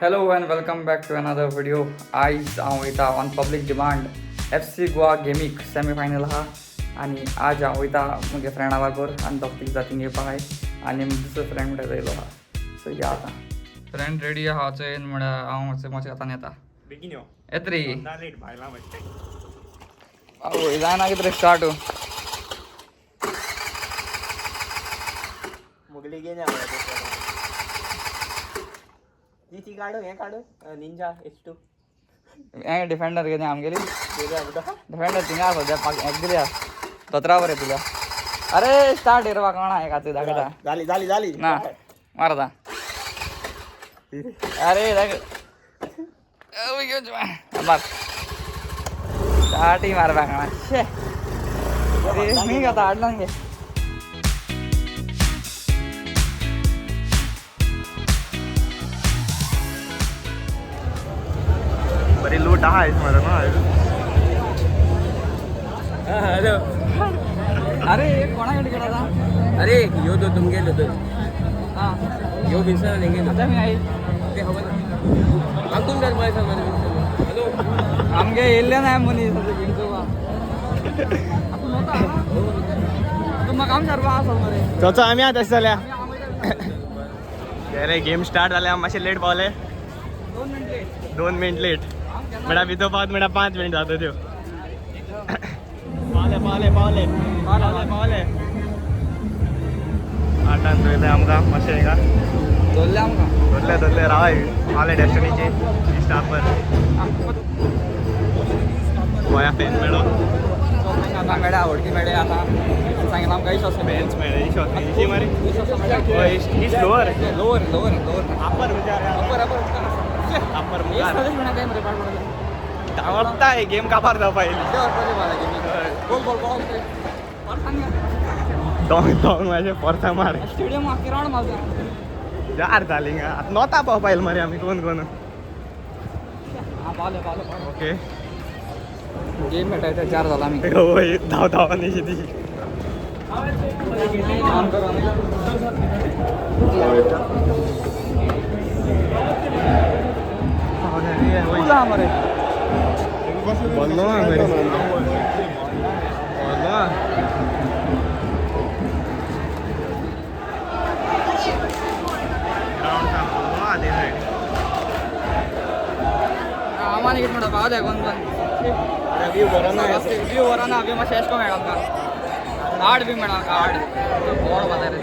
Hello and welcome back to another video. आज हांव वयता on public demand FC Goa गेमीक सेमीफायनल आहा आनी आज हांव वयता म्हज्या फ्रेंडा बरोबर आनी दोग तीग जातींक येवपा आहाय आनी दुसरो फ्रेंड म्हणटा येयलो आहा सो या आतां फ्रेंड रेडी आहा चोयन म्हळ्यार हांव मातशें आतां येता बेगीन यो येत रे लेट भायला मातशें आवय जायना कितें रे स्टार्ट मुगली घेन ती काढू हे काढू निंजा H2 हें डिफेंडर कितें आमगेली डिफेंडर थिंगा सद्या एक दिल्या 17 वर तुला अरे स्टार्ट रे म्हाका कोणा एक हाती दाखयता झाली ना मार आतां अरे मार स्टार्ट ही मारपाक कोणा शे मी आतां हाडलो गे बरी लूट आहा मला ना हॅलो अरे कोणाकडे गेला आता अरे यो तो तुम गेलो तो हां यो विन्सर लेंगे आता मी आई ते हवं ना आमतून कर पाय समज हॅलो आमगे येल्ले नाही मनी सध्या बिनचो बा आपण होता तू मग काम सर्व असं मरे तोच आम्ही आता चल्या अरे गेम स्टार्ट जाल्या मातशे लेट पावले 2 मिनिट लेट म्हणा भितो पावत म्हणा 5 मिनिट जातो त्यो पावले आठान धुयले आमकां मातशें का दोल्ले आमकां धरले रावाय आले डेस्टिनीचे स्टाफर गोंया फॅन मेळो आतां मेळ्या आवडटी मेळ्या आतां सांगितलं आमकां इशो आसा फॅन्स मेळे इशी मारी इज लोअर लोअर अपर विचार अपर मुखार आवडता गेम काबार जावपा येयली दोन माझे परता मार स्टेडियम आख्खी रावंड मारता जार जाली आतां नोता पावपा येयले मरे आमी कोण हां पावले ओके गेम मेळटाय 4 जाला आमी होय धांवनी ती काम करू आमी मरे बोल्लो ना मरे आम्हाला कितें म्हणटा पावले कोण व्यू बरो ना व्यू बरो ना व्यू मातशें एशको मेळ्ळा आमकां कार्ड बी मेळ्ळा कार्ड बोर्ड बाजार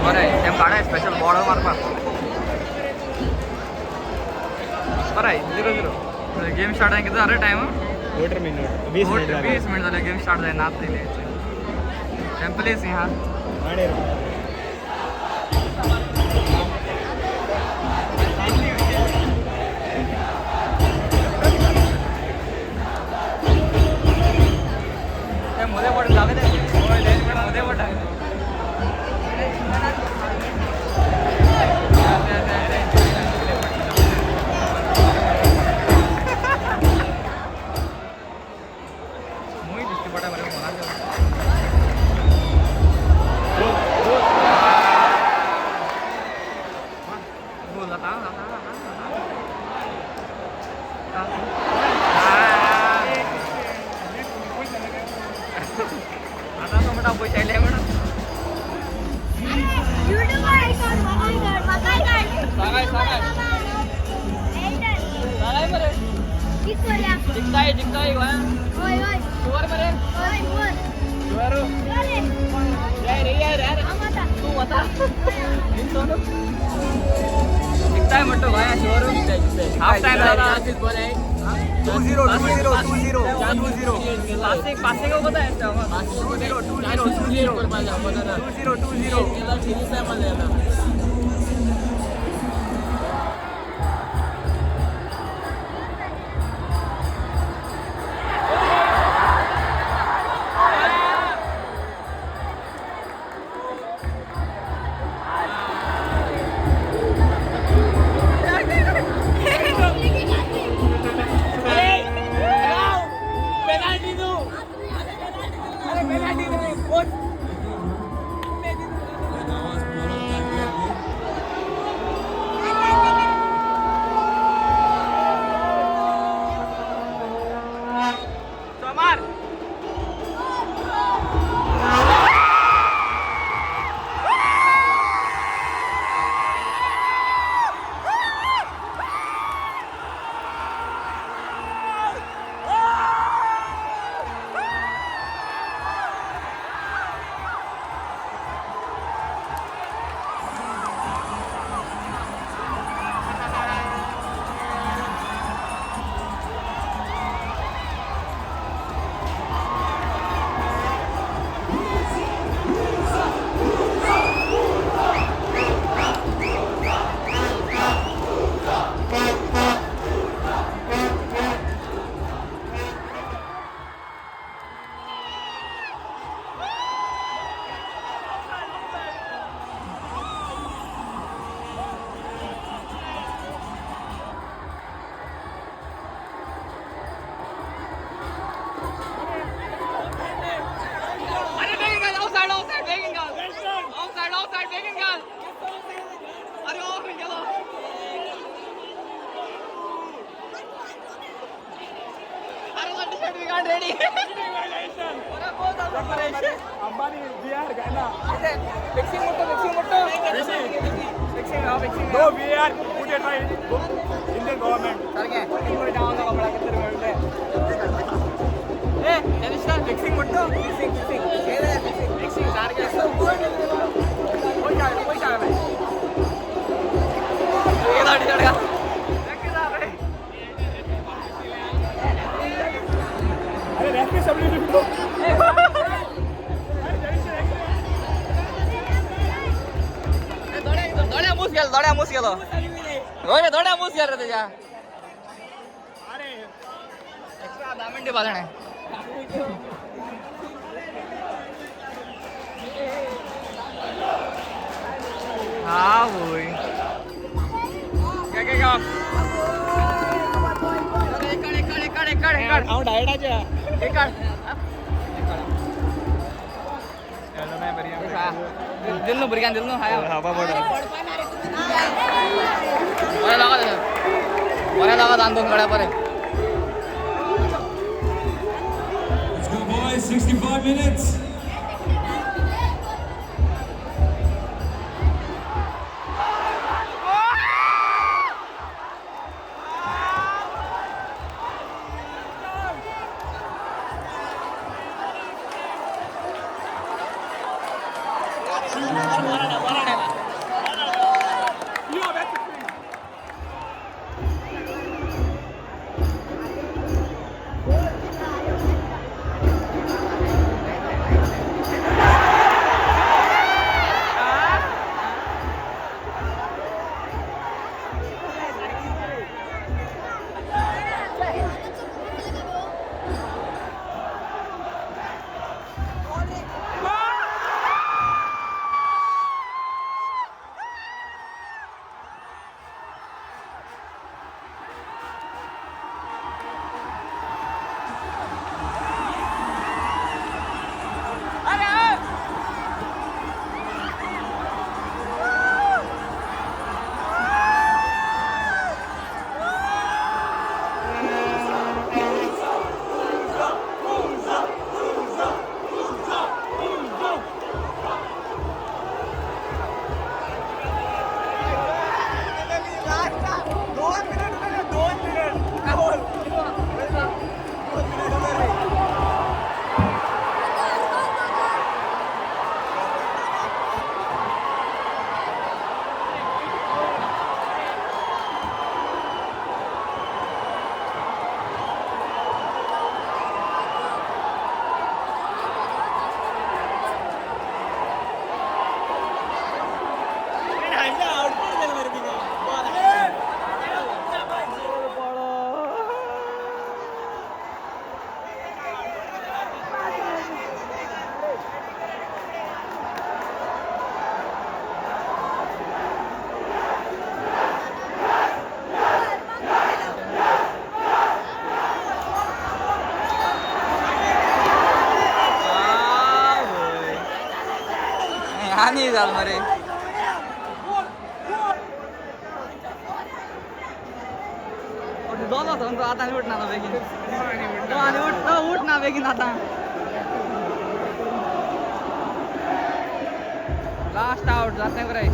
बरें तें काडाय स्पेशल बोर्ड मारपाक बरें 0-0 गेम स्टार्ट जालें कितें जालें टायम 20 मिनिट जालें गेम स्टार्ट जायना आसलेली टेम्पलेस हीं आहा मध्ये पड झालं ते मध्ये पड दिसते पडा बरं आता तो मोठा पैसा आले म्हणून सांगाय बरे जिंकताय शुअर बरे शुअर तू होता जिंकताय म्हणतो भाया शुअर हाफ टाइम झाला 2-0 पासिंग हो बताया 2-0 penalti फिक्सिंग मोठं No VAR put it by Indian government. Fixing मोठं अरे रेफरी सबने दोड्या मूस गेलो होय रे दोड्या मूस गेलो रे त्याच्या अरे एक्स्ट्रा 10 मिनिटे बाजणे हा होय काय आउट डायरेक्ट आजा दिल नो भुरग्यान दिल नो हाय हवा पडला बऱ्या लागात आण 2 गड्या पर्यंत Let's go, boys. 65 minutes. हानी झालं मरे दोन होतो तो आता उठ ना बेगीन उठ ना बेगीन आता लास्ट आउट जाते बरे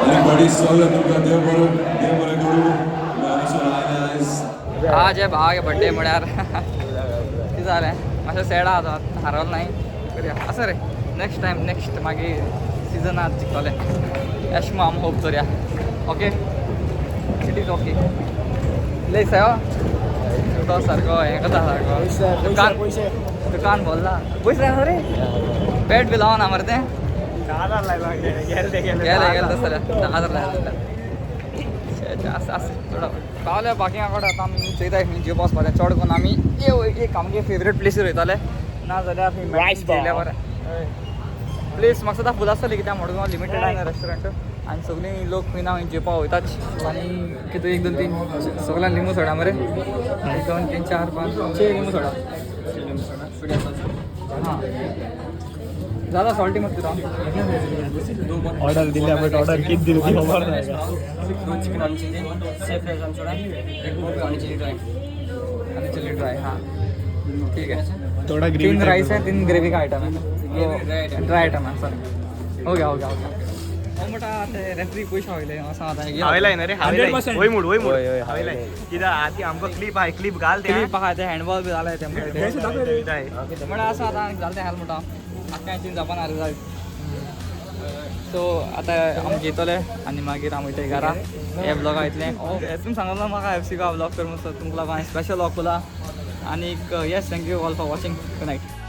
Everybody, स्वागत तुमका देवबरे करू नाशनल हायलाइट्स आज आहे भावागे बड्डे म्हळ्यार कितें जालें मातशें सॅड आहा हारवलं नाही करूया असं रे नेक्स्ट मागीर सिजनात जिखतले एश मो आमी होप करूया ओके इट इज ओके लय सयो तो सारको हें करता सारको दुकान बोल्ला पयस रे रे पेट बी लावना मरे तें गेलं गेलं तसं 10,000 लागला असं असं थोडं पावल्या बाकी आकडे आता आमी चयता जे बॉस पावल्या चड करून आमी एक आमगे फेवरेट प्लेसीर वयताले ना जाल्यार प्लेस म्हाका सदां फूल आसतली कित्याक मडगांव लिमिटेड आहे ना रेस्टॉरंट आनी सगळीं लोक खंय ना खंय जेवपाक वयताच आनी कितें 1 2 3 सगळ्यांक लिंबू सोडा मरे 1 2 3 4 5 6 लिंबू सोडा हां ज़्यादा सॉल्टी मत करा ऑर्डर दिल्या बट ऑर्डर किती दिली ती खबर नाही का 2 चिकन आणि चिली सेफ राईस आमचोडा 1 बोट आणि चिली ड्राय हां ठीक आहे थोडा 3 राइस है 3 ग्रेवी का आइटम है ड्राय आइटम है सर हो गया हो मोठा रेफ्री पयशे हवयले असं आता हावेलाय ना रे हावेलाय 100% होय मूड होय, होय, हावेलाय किदा आती आमको क्लिप आहे क्लिप घाल ते क्लिप पहा ते हँडबॉल बी झालाय ते आहे म्हणा असं आता घालते हाल मोठा आख्या तीन जापान रिजल्ट सो आता आमी घेतले आनी मागीर आमी ते घरा हे ब्लॉग आयतले तुमी सांगलो म्हाका FC का ब्लॉग कर म्हणून तुमकां लागून स्पेशल ब्लॉग केला आनी yes thank you all for watching good night